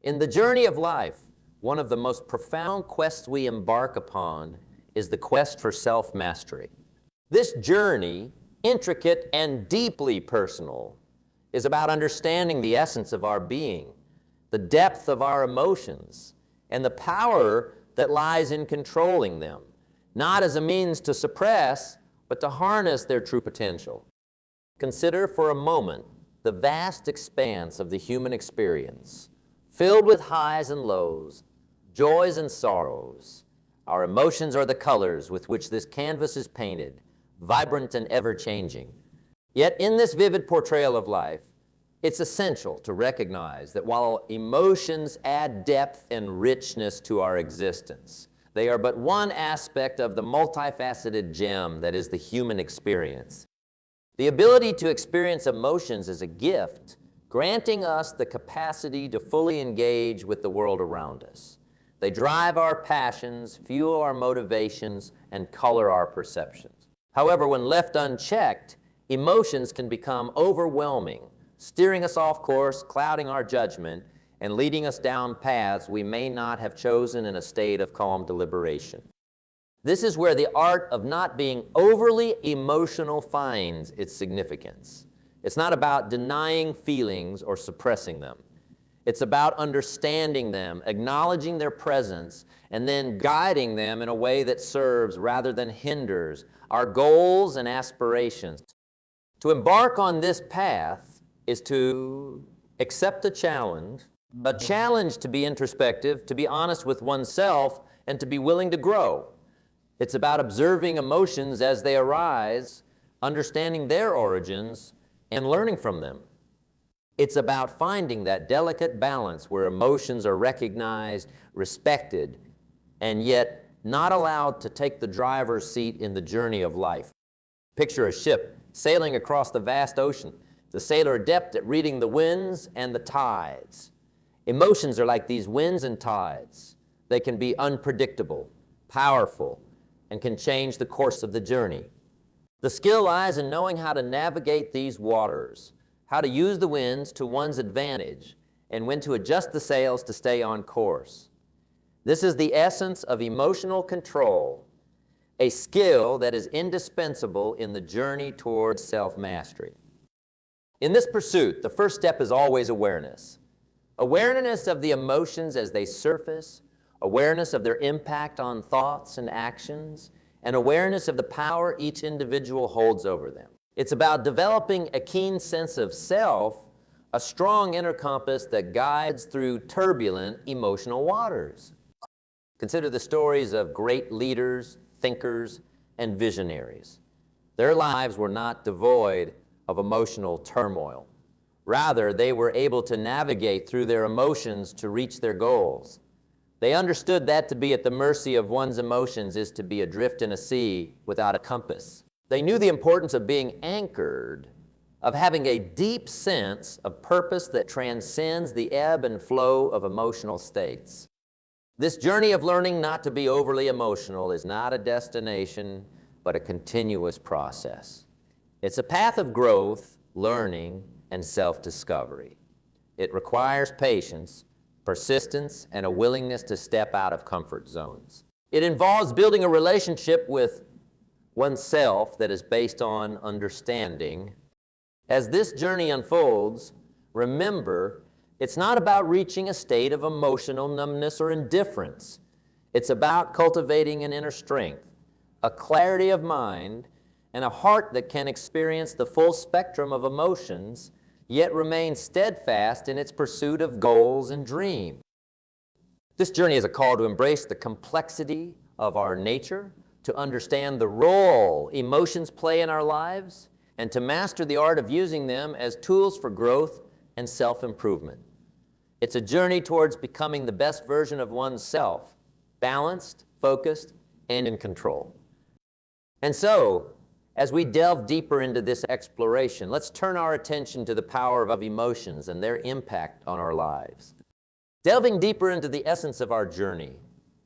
In the journey of life, one of the most profound quests we embark upon is the quest for self-mastery. This journey, intricate and deeply personal, is about understanding the essence of our being, the depth of our emotions, and the power that lies in controlling them, not as a means to suppress, but to harness their true potential. Consider for a moment the vast expanse of the human experience, filled with highs and lows, joys and sorrows. Our emotions are the colors with which this canvas is painted, vibrant and ever-changing. Yet in this vivid portrayal of life, it's essential to recognize that while emotions add depth and richness to our existence, they are but one aspect of the multifaceted gem that is the human experience. The ability to experience emotions is a gift, granting us the capacity to fully engage with the world around us. They drive our passions, fuel our motivations, and color our perceptions. However, when left unchecked, emotions can become overwhelming, steering us off course, clouding our judgment, and leading us down paths we may not have chosen in a state of calm deliberation. This is where the art of not being overly emotional finds its significance. It's not about denying feelings or suppressing them. It's about understanding them, acknowledging their presence, and then guiding them in a way that serves rather than hinders our goals and aspirations. To embark on this path is to accept a challenge to be introspective, to be honest with oneself, and to be willing to grow. It's about observing emotions as they arise, understanding their origins, and learning from them. It's about finding that delicate balance where emotions are recognized, respected, and yet not allowed to take the driver's seat in the journey of life. Picture a ship sailing across the vast ocean, the sailor adept at reading the winds and the tides. Emotions are like these winds and tides. They can be unpredictable, powerful, and can change the course of the journey. The skill lies in knowing how to navigate these waters, how to use the winds to one's advantage, and when to adjust the sails to stay on course. This is the essence of emotional control, a skill that is indispensable in the journey towards self-mastery. In this pursuit, the first step is always awareness. Awareness of the emotions as they surface, awareness of their impact on thoughts and actions, and awareness of the power each individual holds over them. It's about developing a keen sense of self, a strong inner compass that guides through turbulent emotional waters. Consider the stories of great leaders, thinkers, and visionaries. Their lives were not devoid of emotional turmoil. Rather, they were able to navigate through their emotions to reach their goals. They understood that to be at the mercy of one's emotions is to be adrift in a sea without a compass. They knew the importance of being anchored, of having a deep sense of purpose that transcends the ebb and flow of emotional states. This journey of learning not to be overly emotional is not a destination, but a continuous process. It's a path of growth, learning, and self-discovery. It requires patience, persistence, and a willingness to step out of comfort zones. It involves building a relationship with oneself that is based on understanding. As this journey unfolds, remember, it's not about reaching a state of emotional numbness or indifference. It's about cultivating an inner strength, a clarity of mind, and a heart that can experience the full spectrum of emotions, yet remain steadfast in its pursuit of goals and dreams. This journey is a call to embrace the complexity of our nature, to understand the role emotions play in our lives, and to master the art of using them as tools for growth and self-improvement. It's a journey towards becoming the best version of oneself, balanced, focused, and in control. And so, as we delve deeper into this exploration, let's turn our attention to the power of emotions and their impact on our lives. Delving deeper into the essence of our journey,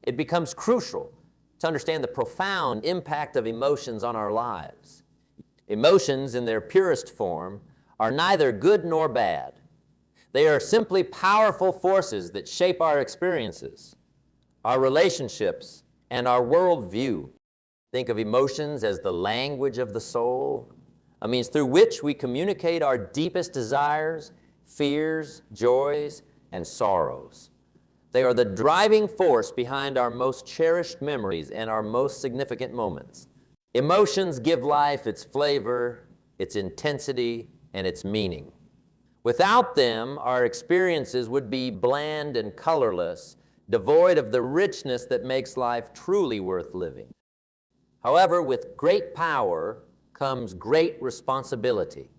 it becomes crucial to understand the profound impact of emotions on our lives. Emotions, in their purest form, are neither good nor bad. They are simply powerful forces that shape our experiences, our relationships, and our worldview. Think of emotions as the language of the soul, a means through which we communicate our deepest desires, fears, joys, and sorrows. They are the driving force behind our most cherished memories and our most significant moments. Emotions give life its flavor, its intensity, and its meaning. Without them, our experiences would be bland and colorless, devoid of the richness that makes life truly worth living. However, with great power comes great responsibility.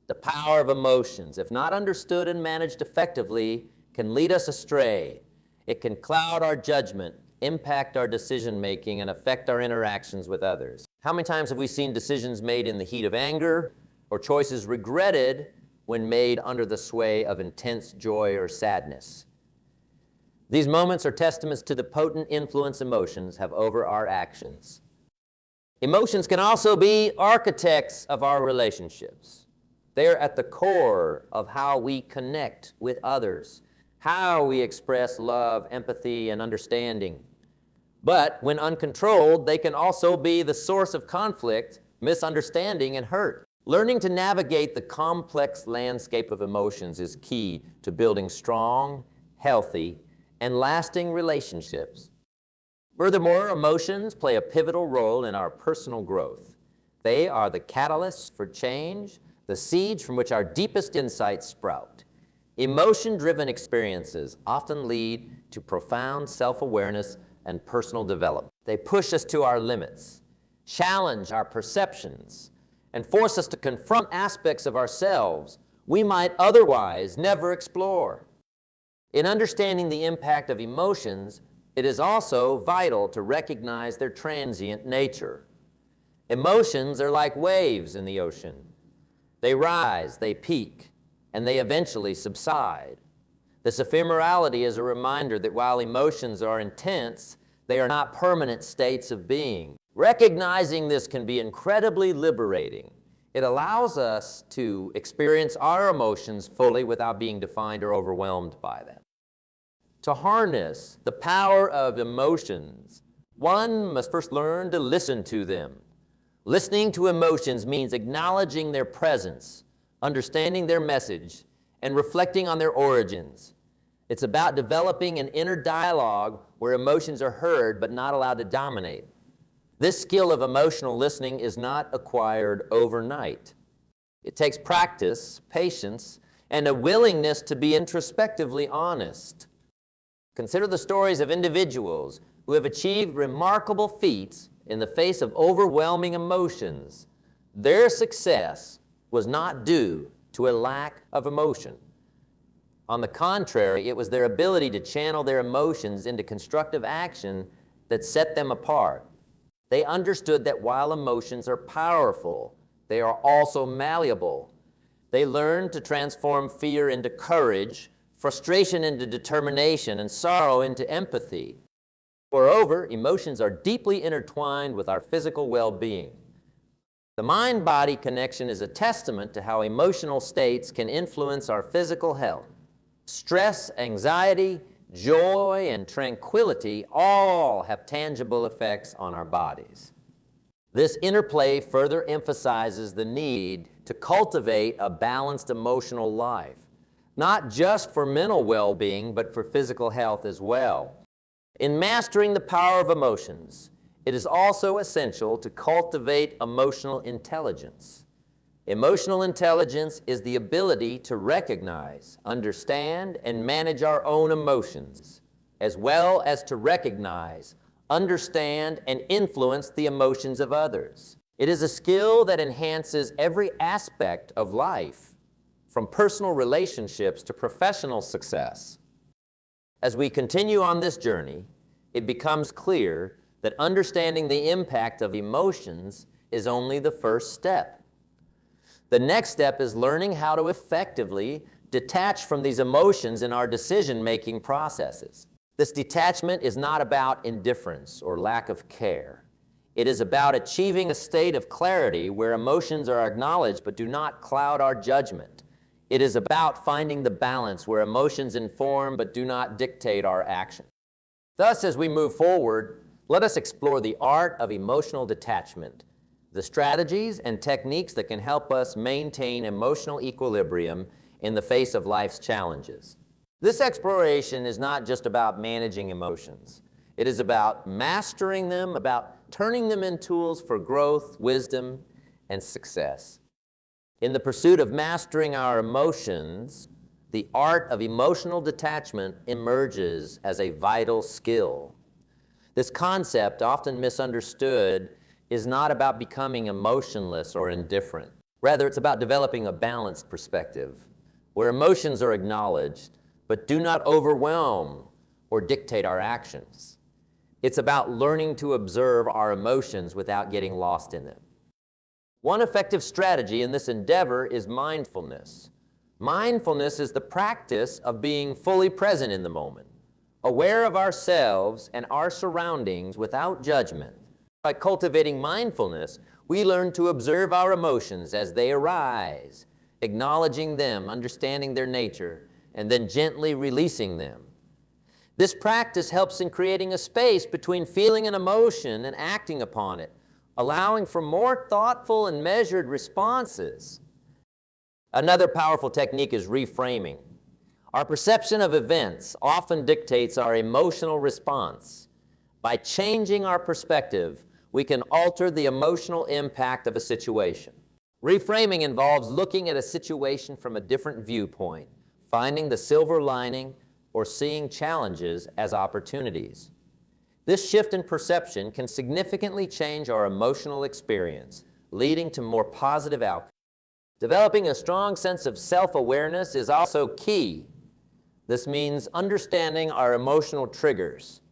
The power of emotions, if not understood and managed effectively, can lead us astray. It can cloud our judgment, impact our decision-making, and affect our interactions with others. How many times have we seen decisions made in the heat of anger, or choices regretted when made under the sway of intense joy or sadness? These moments are testaments to the potent influence emotions have over our actions. Emotions can also be architects of our relationships. They are at the core of how we connect with others, how we express love, empathy, and understanding. But when uncontrolled, they can also be the source of conflict, misunderstanding, and hurt. Learning to navigate the complex landscape of emotions is key to building strong, healthy, and lasting relationships. Furthermore, emotions play a pivotal role in our personal growth. They are the catalysts for change, the seeds from which our deepest insights sprout. Emotion-driven experiences often lead to profound self-awareness and personal development. They push us to our limits, challenge our perceptions, and force us to confront aspects of ourselves we might otherwise never explore. In understanding the impact of emotions, it is also vital to recognize their transient nature. Emotions are like waves in the ocean. They rise, they peak, and they eventually subside. This ephemerality is a reminder that while emotions are intense, they are not permanent states of being. Recognizing this can be incredibly liberating. It allows us to experience our emotions fully without being defined or overwhelmed by them. To harness the power of emotions, one must first learn to listen to them. Listening to emotions means acknowledging their presence, understanding their message, and reflecting on their origins. It's about developing an inner dialogue where emotions are heard but not allowed to dominate. This skill of emotional listening is not acquired overnight. It takes practice, patience, and a willingness to be introspectively honest. Consider the stories of individuals who have achieved remarkable feats in the face of overwhelming emotions. Their success was not due to a lack of emotion. On the contrary, it was their ability to channel their emotions into constructive action that set them apart. They understood that while emotions are powerful, they are also malleable. They learned to transform fear into courage, frustration into determination, and sorrow into empathy. Moreover, emotions are deeply intertwined with our physical well-being. The mind-body connection is a testament to how emotional states can influence our physical health. Stress, anxiety, joy, and tranquility all have tangible effects on our bodies. This interplay further emphasizes the need to cultivate a balanced emotional life, not just for mental well-being, but for physical health as well. In mastering the power of emotions, it is also essential to cultivate emotional intelligence. Emotional intelligence is the ability to recognize, understand, and manage our own emotions, as well as to recognize, understand, and influence the emotions of others. It is a skill that enhances every aspect of life, from personal relationships to professional success. As we continue on this journey, it becomes clear that understanding the impact of emotions is only the first step. The next step is learning how to effectively detach from these emotions in our decision-making processes. This detachment is not about indifference or lack of care. It is about achieving a state of clarity where emotions are acknowledged but do not cloud our judgment. It is about finding the balance where emotions inform but do not dictate our action. Thus, as we move forward, let us explore the art of emotional detachment, the strategies and techniques that can help us maintain emotional equilibrium in the face of life's challenges. This exploration is not just about managing emotions. It is about mastering them, about turning them into tools for growth, wisdom, and success. In the pursuit of mastering our emotions, the art of emotional detachment emerges as a vital skill. This concept, often misunderstood, is not about becoming emotionless or indifferent. Rather, it's about developing a balanced perspective, where emotions are acknowledged, but do not overwhelm or dictate our actions. It's about learning to observe our emotions without getting lost in them. One effective strategy in this endeavor is mindfulness. Mindfulness is the practice of being fully present in the moment, aware of ourselves and our surroundings without judgment. By cultivating mindfulness, we learn to observe our emotions as they arise, acknowledging them, understanding their nature, and then gently releasing them. This practice helps in creating a space between feeling an emotion and acting upon it, allowing for more thoughtful and measured responses. Another powerful technique is reframing. Our perception of events often dictates our emotional response. By changing our perspective, we can alter the emotional impact of a situation. Reframing involves looking at a situation from a different viewpoint, finding the silver lining, or seeing challenges as opportunities. This shift in perception can significantly change our emotional experience, leading to more positive outcomes. Developing a strong sense of self-awareness is also key. This means understanding our emotional triggers,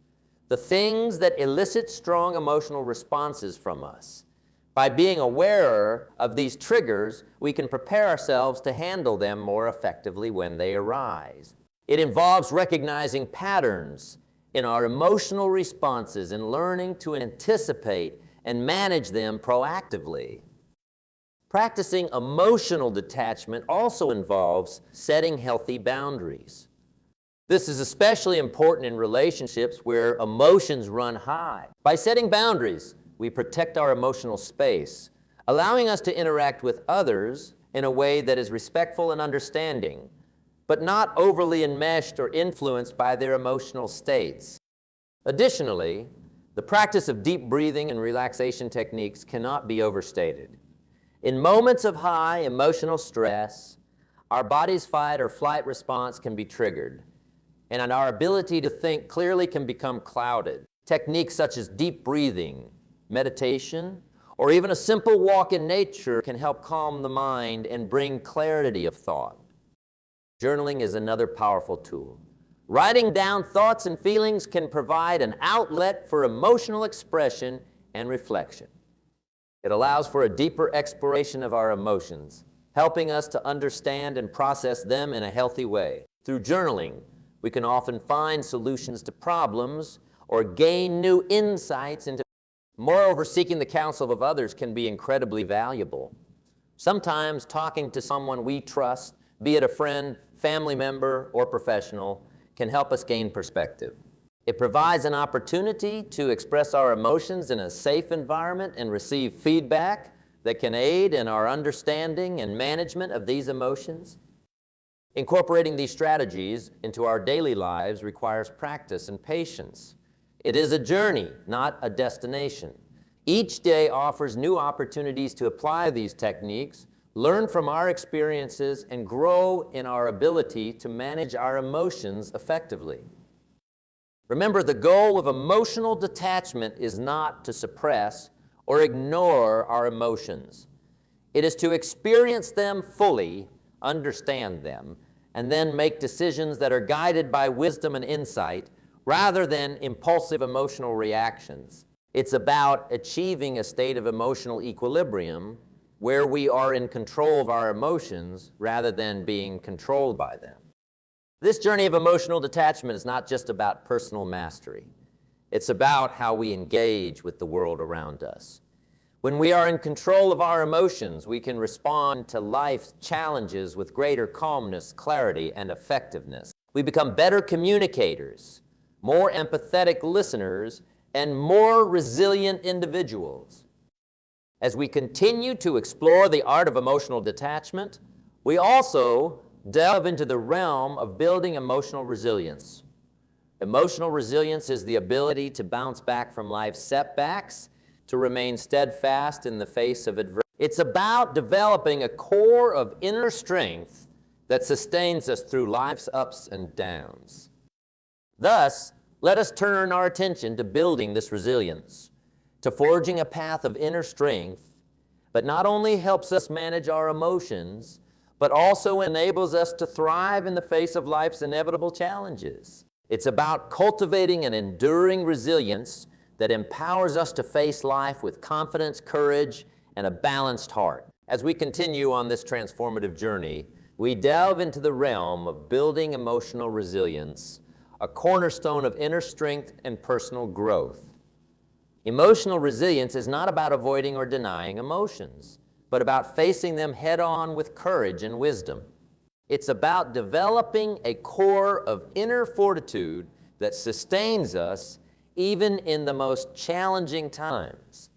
the things that elicit strong emotional responses from us. By being aware of these triggers, we can prepare ourselves to handle them more effectively when they arise. It involves recognizing patterns in our emotional responses and learning to anticipate and manage them proactively. Practicing emotional detachment also involves setting healthy boundaries. This is especially important in relationships where emotions run high. By setting boundaries, we protect our emotional space, allowing us to interact with others in a way that is respectful and understanding, but not overly enmeshed or influenced by their emotional states. Additionally, the practice of deep breathing and relaxation techniques cannot be overstated. In moments of high emotional stress, our body's fight or flight response can be triggered, and our ability to think clearly can become clouded. Techniques such as deep breathing, meditation, or even a simple walk in nature can help calm the mind and bring clarity of thought. Journaling is another powerful tool. Writing down thoughts and feelings can provide an outlet for emotional expression and reflection. It allows for a deeper exploration of our emotions, helping us to understand and process them in a healthy way. Through journaling, we can often find solutions to problems or gain new insights into. Moreover, seeking the counsel of others can be incredibly valuable. Sometimes talking to someone we trust, be it a friend, family member, or professional, can help us gain perspective. It provides an opportunity to express our emotions in a safe environment and receive feedback that can aid in our understanding and management of these emotions. Incorporating these strategies into our daily lives requires practice and patience. It is a journey, not a destination. Each day offers new opportunities to apply these techniques, learn from our experiences, and grow in our ability to manage our emotions effectively. Remember, the goal of emotional detachment is not to suppress or ignore our emotions. It is to experience them fully, understand them, and then make decisions that are guided by wisdom and insight rather than impulsive emotional reactions. It's about achieving a state of emotional equilibrium where we are in control of our emotions rather than being controlled by them. This journey of emotional detachment is not just about personal mastery. It's about how we engage with the world around us. When we are in control of our emotions, we can respond to life's challenges with greater calmness, clarity, and effectiveness. We become better communicators, more empathetic listeners, and more resilient individuals. As we continue to explore the art of emotional detachment, we also delve into the realm of building emotional resilience. Emotional resilience is the ability to bounce back from life's setbacks, to remain steadfast in the face of adversity. It's about developing a core of inner strength that sustains us through life's ups and downs. Thus, let us turn our attention to building this resilience, to forging a path of inner strength, but not only helps us manage our emotions, but also enables us to thrive in the face of life's inevitable challenges. It's about cultivating an enduring resilience that empowers us to face life with confidence, courage, and a balanced heart. As we continue on this transformative journey, we delve into the realm of building emotional resilience, a cornerstone of inner strength and personal growth. Emotional resilience is not about avoiding or denying emotions, but about facing them head-on with courage and wisdom. It's about developing a core of inner fortitude that sustains us even in the most challenging times.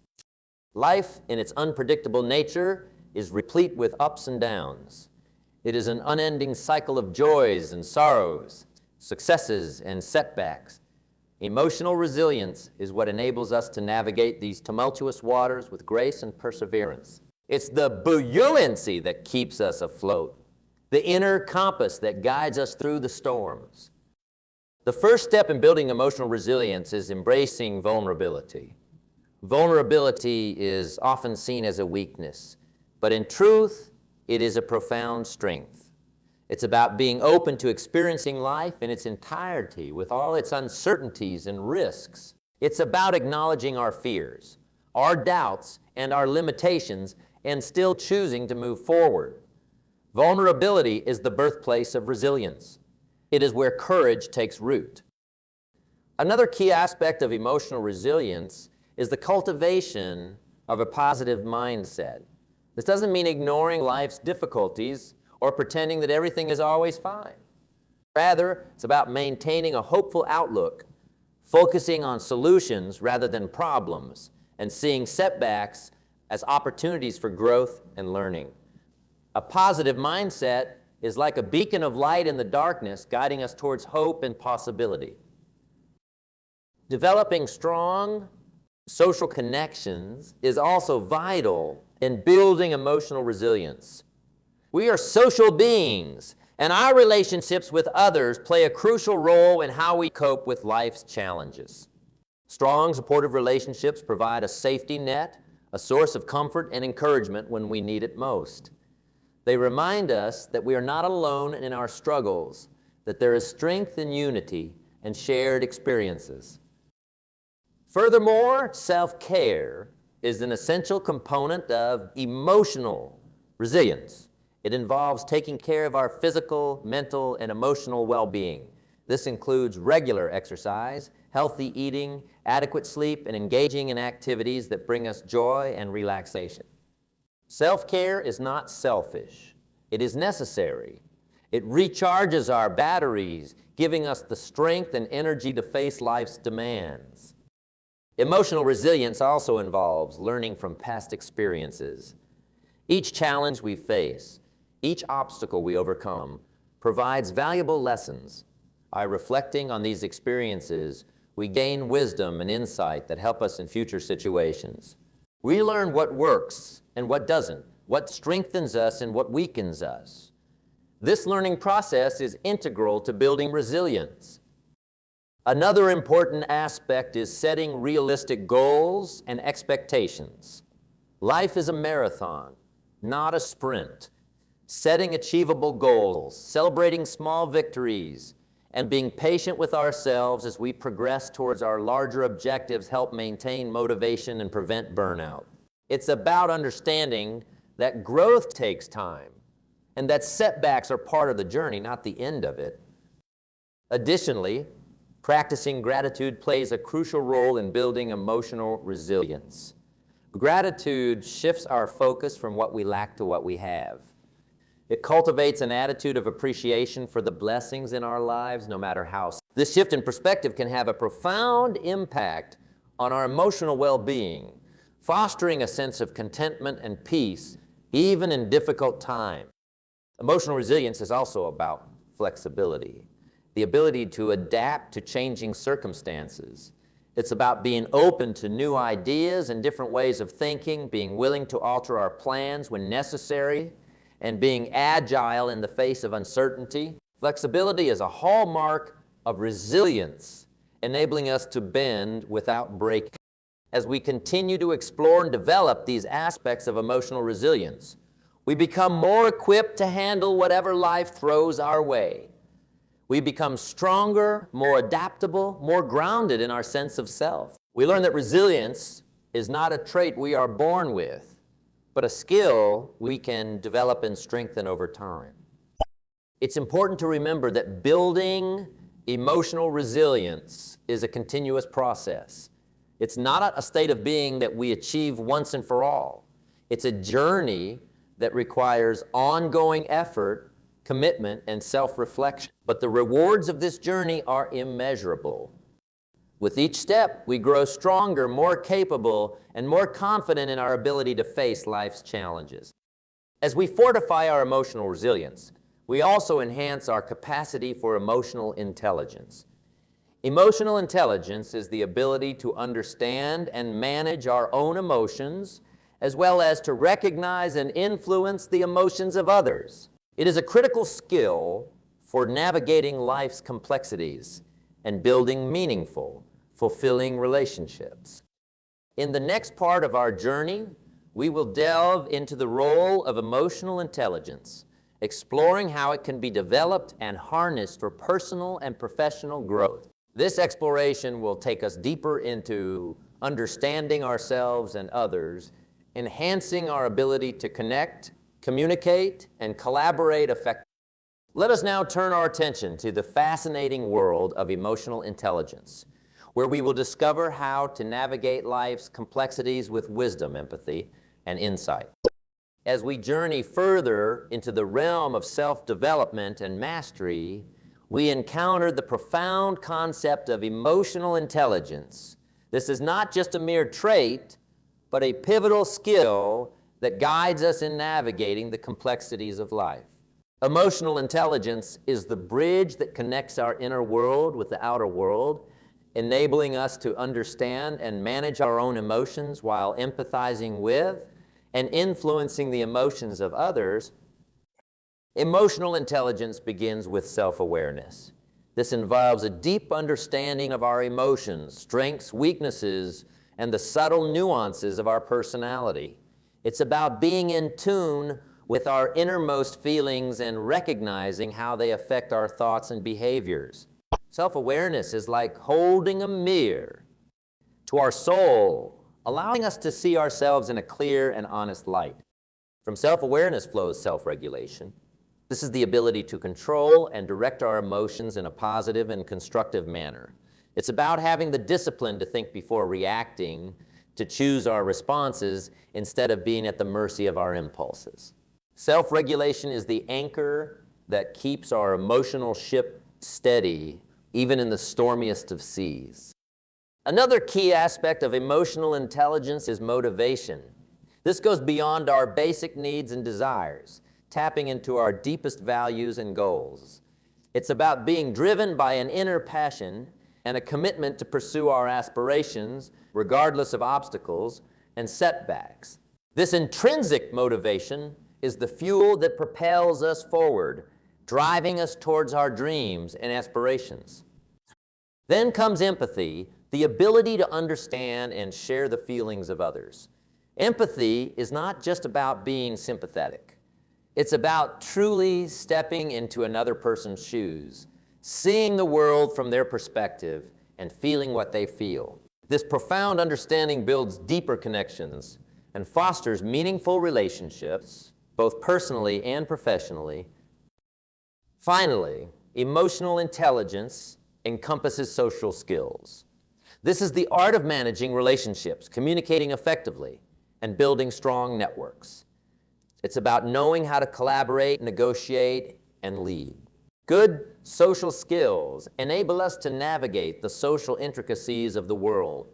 Life, in its unpredictable nature, is replete with ups and downs. It is an unending cycle of joys and sorrows, successes and setbacks. Emotional resilience is what enables us to navigate these tumultuous waters with grace and perseverance. It's the buoyancy that keeps us afloat, the inner compass that guides us through the storms. The first step in building emotional resilience is embracing vulnerability. Vulnerability is often seen as a weakness, but in truth, it is a profound strength. It's about being open to experiencing life in its entirety with all its uncertainties and risks. It's about acknowledging our fears, our doubts, and our limitations, and still choosing to move forward. Vulnerability is the birthplace of resilience. It is where courage takes root. Another key aspect of emotional resilience is the cultivation of a positive mindset. This doesn't mean ignoring life's difficulties or pretending that everything is always fine. Rather, it's about maintaining a hopeful outlook, focusing on solutions rather than problems, and seeing setbacks as opportunities for growth and learning. A positive mindset is like a beacon of light in the darkness, guiding us towards hope and possibility. Developing strong social connections is also vital in building emotional resilience. We are social beings, and our relationships with others play a crucial role in how we cope with life's challenges. Strong, supportive relationships provide a safety net, a source of comfort and encouragement when we need it most. They remind us that we are not alone in our struggles, that there is strength in unity and shared experiences. Furthermore, self-care is an essential component of emotional resilience. It involves taking care of our physical, mental, and emotional well-being. This includes regular exercise, healthy eating, adequate sleep, and engaging in activities that bring us joy and relaxation. Self-care is not selfish. It is necessary. It recharges our batteries, giving us the strength and energy to face life's demands. Emotional resilience also involves learning from past experiences. Each challenge we face, each obstacle we overcome, provides valuable lessons. By reflecting on these experiences, we gain wisdom and insight that help us in future situations. We learn what works and what doesn't, what strengthens us and what weakens us. This learning process is integral to building resilience. Another important aspect is setting realistic goals and expectations. Life is a marathon, not a sprint. Setting achievable goals, celebrating small victories, and being patient with ourselves as we progress towards our larger objectives help maintain motivation and prevent burnout. It's about understanding that growth takes time and that setbacks are part of the journey, not the end of it. Additionally, practicing gratitude plays a crucial role in building emotional resilience. Gratitude shifts our focus from what we lack to what we have. It cultivates an attitude of appreciation for the blessings in our lives, no matter how. This shift in perspective can have a profound impact on our emotional well-being, fostering a sense of contentment and peace, even in difficult times. Emotional resilience is also about flexibility, the ability to adapt to changing circumstances. It's about being open to new ideas and different ways of thinking, being willing to alter our plans when necessary, and being agile in the face of uncertainty. Flexibility is a hallmark of resilience, enabling us to bend without breaking. As we continue to explore and develop these aspects of emotional resilience, we become more equipped to handle whatever life throws our way. We become stronger, more adaptable, more grounded in our sense of self. We learn that resilience is not a trait we are born with, but a skill we can develop and strengthen over time. It's important to remember that building emotional resilience is a continuous process. It's not a state of being that we achieve once and for all. It's a journey that requires ongoing effort, commitment, and self-reflection. But the rewards of this journey are immeasurable. With each step, we grow stronger, more capable, and more confident in our ability to face life's challenges. As we fortify our emotional resilience, we also enhance our capacity for emotional intelligence. Emotional intelligence is the ability to understand and manage our own emotions, as well as to recognize and influence the emotions of others. It is a critical skill for navigating life's complexities and building meaningful, fulfilling relationships. In the next part of our journey, we will delve into the role of emotional intelligence, exploring how it can be developed and harnessed for personal and professional growth. This exploration will take us deeper into understanding ourselves and others, enhancing our ability to connect, communicate, and collaborate effectively. Let us now turn our attention to the fascinating world of emotional intelligence, where we will discover how to navigate life's complexities with wisdom, empathy, and insight. As we journey further into the realm of self-development and mastery, we encounter the profound concept of emotional intelligence. This is not just a mere trait, but a pivotal skill that guides us in navigating the complexities of life. Emotional intelligence is the bridge that connects our inner world with the outer world, enabling us to understand and manage our own emotions while empathizing with and influencing the emotions of others. Emotional intelligence begins with self-awareness. This involves a deep understanding of our emotions, strengths, weaknesses, and the subtle nuances of our personality. It's about being in tune with our innermost feelings and recognizing how they affect our thoughts and behaviors. Self-awareness is like holding a mirror to our soul, allowing us to see ourselves in a clear and honest light. From self-awareness flows self-regulation. This is the ability to control and direct our emotions in a positive and constructive manner. It's about having the discipline to think before reacting, to choose our responses instead of being at the mercy of our impulses. Self-regulation is the anchor that keeps our emotional ship steady, even in the stormiest of seas. Another key aspect of emotional intelligence is motivation. This goes beyond our basic needs and desires, tapping into our deepest values and goals. It's about being driven by an inner passion and a commitment to pursue our aspirations, regardless of obstacles and setbacks. This intrinsic motivation is the fuel that propels us forward, driving us towards our dreams and aspirations. Then comes empathy, the ability to understand and share the feelings of others. Empathy is not just about being sympathetic. It's about truly stepping into another person's shoes, seeing the world from their perspective and feeling what they feel. This profound understanding builds deeper connections and fosters meaningful relationships, both personally and professionally. Finally, emotional intelligence encompasses social skills. This is the art of managing relationships, communicating effectively, and building strong networks. It's about knowing how to collaborate, negotiate, and lead. Good social skills enable us to navigate the social intricacies of the world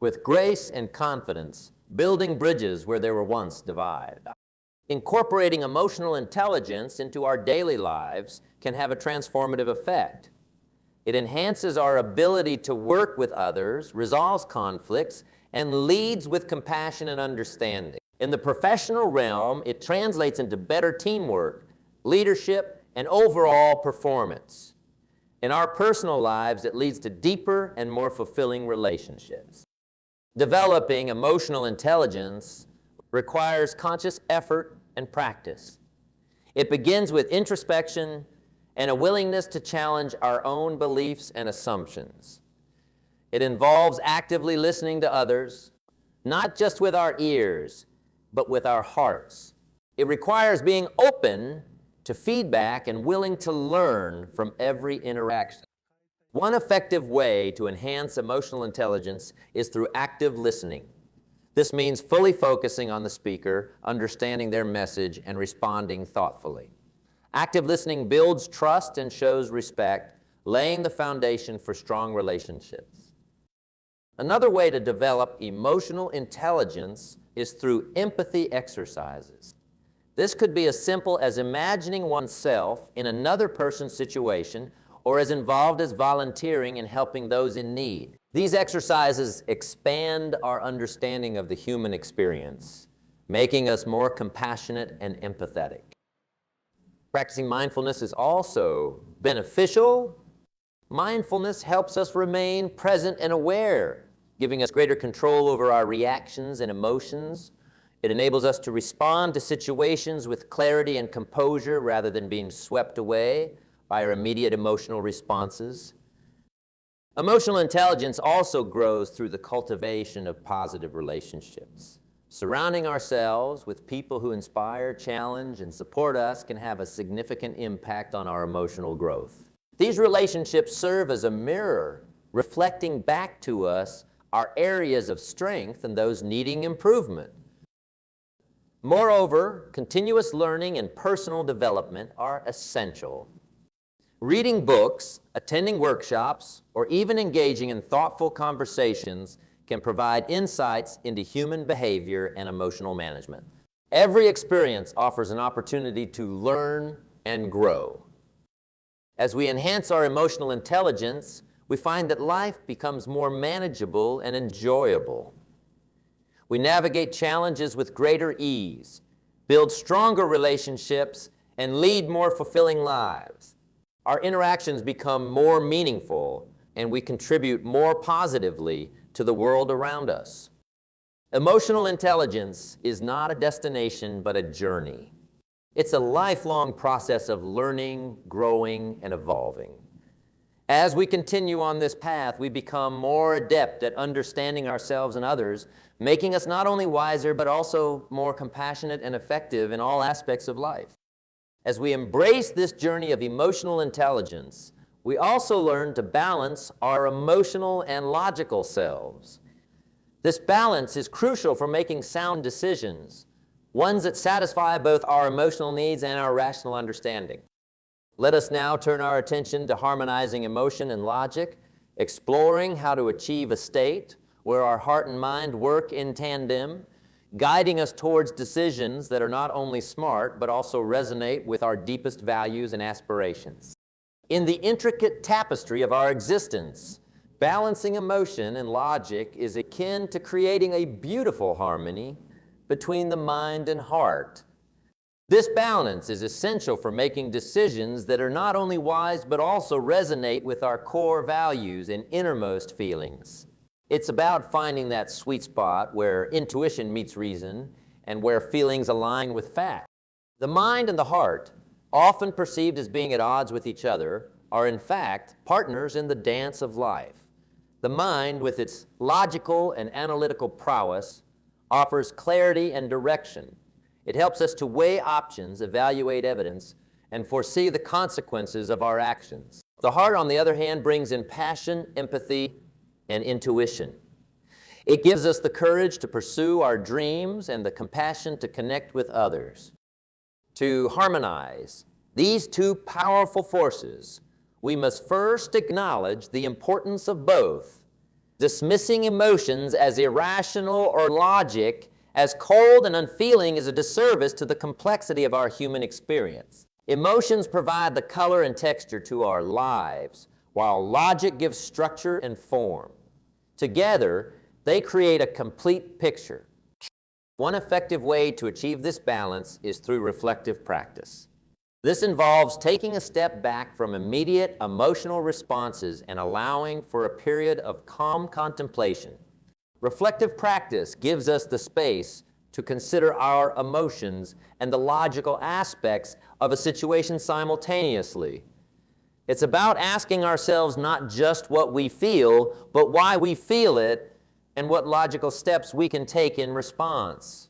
with grace and confidence, building bridges where there were once divides. Incorporating emotional intelligence into our daily lives can have a transformative effect. It enhances our ability to work with others, resolves conflicts, and leads with compassion and understanding. In the professional realm, it translates into better teamwork, leadership, and overall performance. In our personal lives, it leads to deeper and more fulfilling relationships. Developing emotional intelligence requires conscious effort and practice. It begins with introspection and a willingness to challenge our own beliefs and assumptions. It involves actively listening to others, not just with our ears, but with our hearts. It requires being open to feedback and willing to learn from every interaction. One effective way to enhance emotional intelligence is through active listening. This means fully focusing on the speaker, understanding their message, and responding thoughtfully. Active listening builds trust and shows respect, laying the foundation for strong relationships. Another way to develop emotional intelligence is through empathy exercises. This could be as simple as imagining oneself in another person's situation or as involved as volunteering and helping those in need. These exercises expand our understanding of the human experience, making us more compassionate and empathetic. Practicing mindfulness is also beneficial. Mindfulness helps us remain present and aware, giving us greater control over our reactions and emotions. It enables us to respond to situations with clarity and composure rather than being swept away by our immediate emotional responses. Emotional intelligence also grows through the cultivation of positive relationships. Surrounding ourselves with people who inspire, challenge, and support us can have a significant impact on our emotional growth. These relationships serve as a mirror, reflecting back to us our areas of strength and those needing improvement. Moreover, continuous learning and personal development are essential. Reading books, attending workshops, or even engaging in thoughtful conversations can provide insights into human behavior and emotional management. Every experience offers an opportunity to learn and grow. As we enhance our emotional intelligence, we find that life becomes more manageable and enjoyable. We navigate challenges with greater ease, build stronger relationships, and lead more fulfilling lives. Our interactions become more meaningful, and we contribute more positively to the world around us. Emotional intelligence is not a destination, but a journey. It's a lifelong process of learning, growing, and evolving. As we continue on this path, we become more adept at understanding ourselves and others, making us not only wiser, but also more compassionate and effective in all aspects of life. As we embrace this journey of emotional intelligence, we also learn to balance our emotional and logical selves. This balance is crucial for making sound decisions, ones that satisfy both our emotional needs and our rational understanding. Let us now turn our attention to harmonizing emotion and logic, exploring how to achieve a state where our heart and mind work in tandem, guiding us towards decisions that are not only smart, but also resonate with our deepest values and aspirations. In the intricate tapestry of our existence, balancing emotion and logic is akin to creating a beautiful harmony between the mind and heart. This balance is essential for making decisions that are not only wise, but also resonate with our core values and innermost feelings. It's about finding that sweet spot where intuition meets reason and where feelings align with fact. The mind and the heart, often perceived as being at odds with each other, are in fact partners in the dance of life. The mind, with its logical and analytical prowess, offers clarity and direction. It helps us to weigh options, evaluate evidence, and foresee the consequences of our actions. The heart, on the other hand, brings in passion, empathy, and intuition. It gives us the courage to pursue our dreams and the compassion to connect with others. To harmonize these two powerful forces, we must first acknowledge the importance of both. Dismissing emotions as irrational or logic, as cold and unfeeling, is a disservice to the complexity of our human experience. Emotions provide the color and texture to our lives, while logic gives structure and form. Together, they create a complete picture. One effective way to achieve this balance is through reflective practice. This involves taking a step back from immediate emotional responses and allowing for a period of calm contemplation. Reflective practice gives us the space to consider our emotions and the logical aspects of a situation simultaneously. It's about asking ourselves not just what we feel, but why we feel it and what logical steps we can take in response.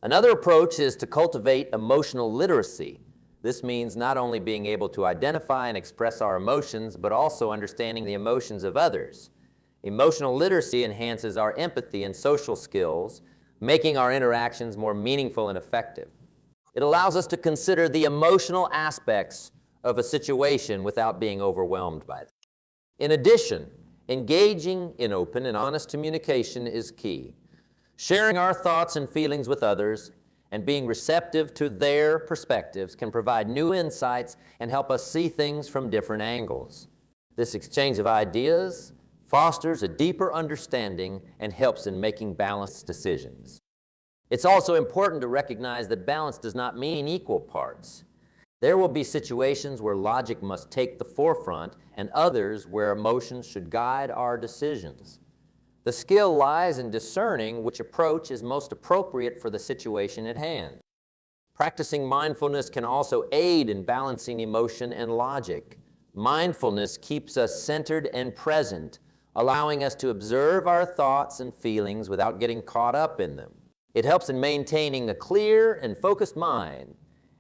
Another approach is to cultivate emotional literacy. This means not only being able to identify and express our emotions, but also understanding the emotions of others. Emotional literacy enhances our empathy and social skills, making our interactions more meaningful and effective. It allows us to consider the emotional aspects of a situation without being overwhelmed by them. In addition, engaging in open and honest communication is key. Sharing our thoughts and feelings with others and being receptive to their perspectives can provide new insights and help us see things from different angles. This exchange of ideas fosters a deeper understanding and helps in making balanced decisions. It's also important to recognize that balance does not mean equal parts. There will be situations where logic must take the forefront and others where emotions should guide our decisions. The skill lies in discerning which approach is most appropriate for the situation at hand. Practicing mindfulness can also aid in balancing emotion and logic. Mindfulness keeps us centered and present, allowing us to observe our thoughts and feelings without getting caught up in them. It helps in maintaining a clear and focused mind,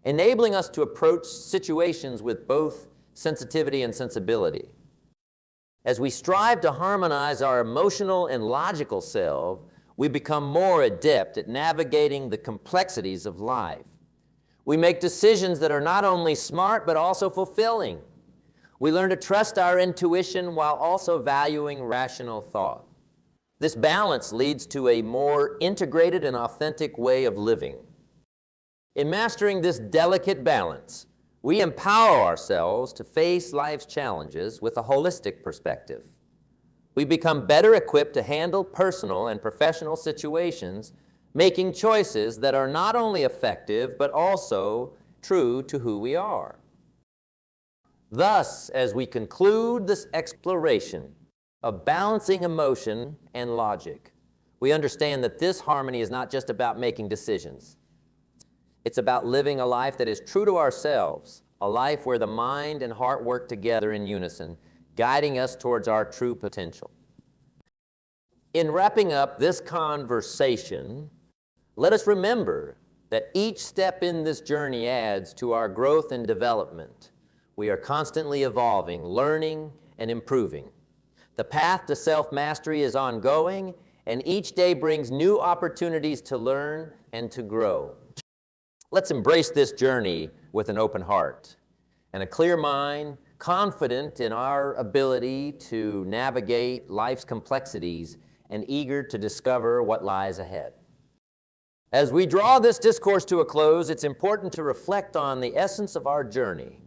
enabling us to approach situations with both sensitivity and sensibility. As we strive to harmonize our emotional and logical self, we become more adept at navigating the complexities of life. We make decisions that are not only smart but also fulfilling. We learn to trust our intuition while also valuing rational thought. This balance leads to a more integrated and authentic way of living. In mastering this delicate balance, we empower ourselves to face life's challenges with a holistic perspective. We become better equipped to handle personal and professional situations, making choices that are not only effective but also true to who we are. Thus, as we conclude this exploration of balancing emotion and logic, we understand that this harmony is not just about making decisions. It's about living a life that is true to ourselves, a life where the mind and heart work together in unison, guiding us towards our true potential. In wrapping up this conversation, let us remember that each step in this journey adds to our growth and development. We are constantly evolving, learning, and improving. The path to self-mastery is ongoing, and each day brings new opportunities to learn and to grow. Let's embrace this journey with an open heart and a clear mind, confident in our ability to navigate life's complexities and eager to discover what lies ahead. As we draw this discourse to a close, it's important to reflect on the essence of our journey.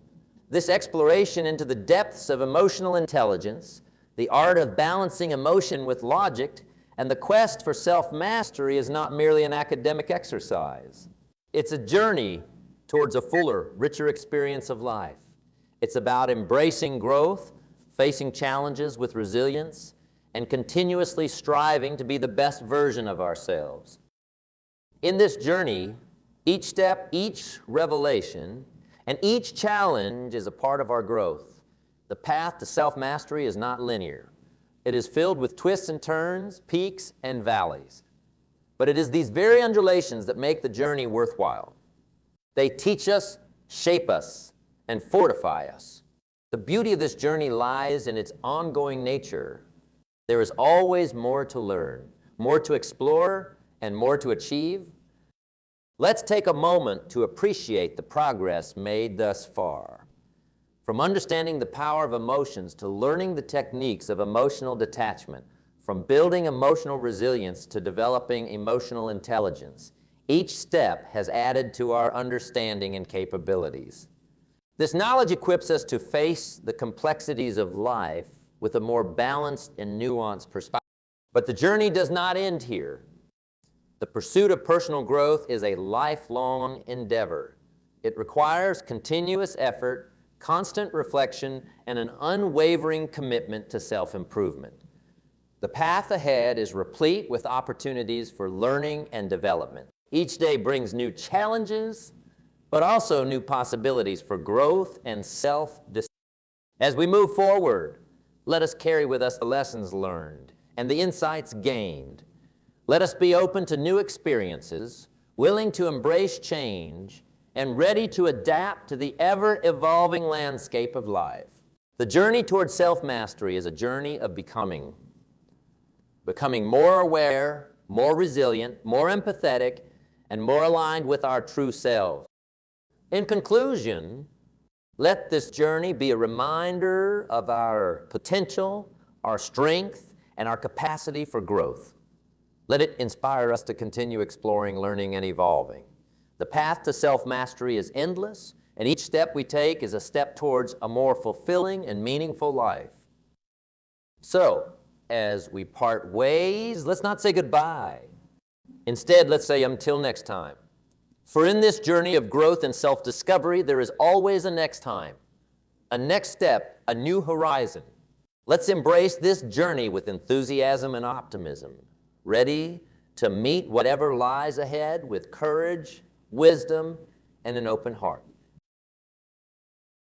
This exploration into the depths of emotional intelligence, the art of balancing emotion with logic, and the quest for self-mastery is not merely an academic exercise. It's a journey towards a fuller, richer experience of life. It's about embracing growth, facing challenges with resilience, and continuously striving to be the best version of ourselves. In this journey, each step, each revelation, and each challenge is a part of our growth. The path to self-mastery is not linear. It is filled with twists and turns, peaks and valleys. But it is these very undulations that make the journey worthwhile. They teach us, shape us, and fortify us. The beauty of this journey lies in its ongoing nature. There is always more to learn, more to explore, and more to achieve? Let's take a moment to appreciate the progress made thus far. From understanding the power of emotions to learning the techniques of emotional detachment, from building emotional resilience to developing emotional intelligence, each step has added to our understanding and capabilities. This knowledge equips us to face the complexities of life with a more balanced and nuanced perspective. But the journey does not end here. The pursuit of personal growth is a lifelong endeavor. It requires continuous effort, constant reflection, and an unwavering commitment to self-improvement. The path ahead is replete with opportunities for learning and development. Each day brings new challenges, but also new possibilities for growth and self-discovery. As we move forward, let us carry with us the lessons learned and the insights gained. Let us be open to new experiences, willing to embrace change, and ready to adapt to the ever-evolving landscape of life. The journey towards self-mastery is a journey of becoming more aware, more resilient, more empathetic, and more aligned with our true selves. In conclusion, let this journey be a reminder of our potential, our strength, and our capacity for growth. Let it inspire us to continue exploring, learning, and evolving. The path to self-mastery is endless, and each step we take is a step towards a more fulfilling and meaningful life. So, as we part ways, let's not say goodbye. Instead, let's say until next time. For in this journey of growth and self-discovery, there is always a next time, a next step, a new horizon. Let's embrace this journey with enthusiasm and optimism, ready to meet whatever lies ahead with courage, wisdom, and an open heart.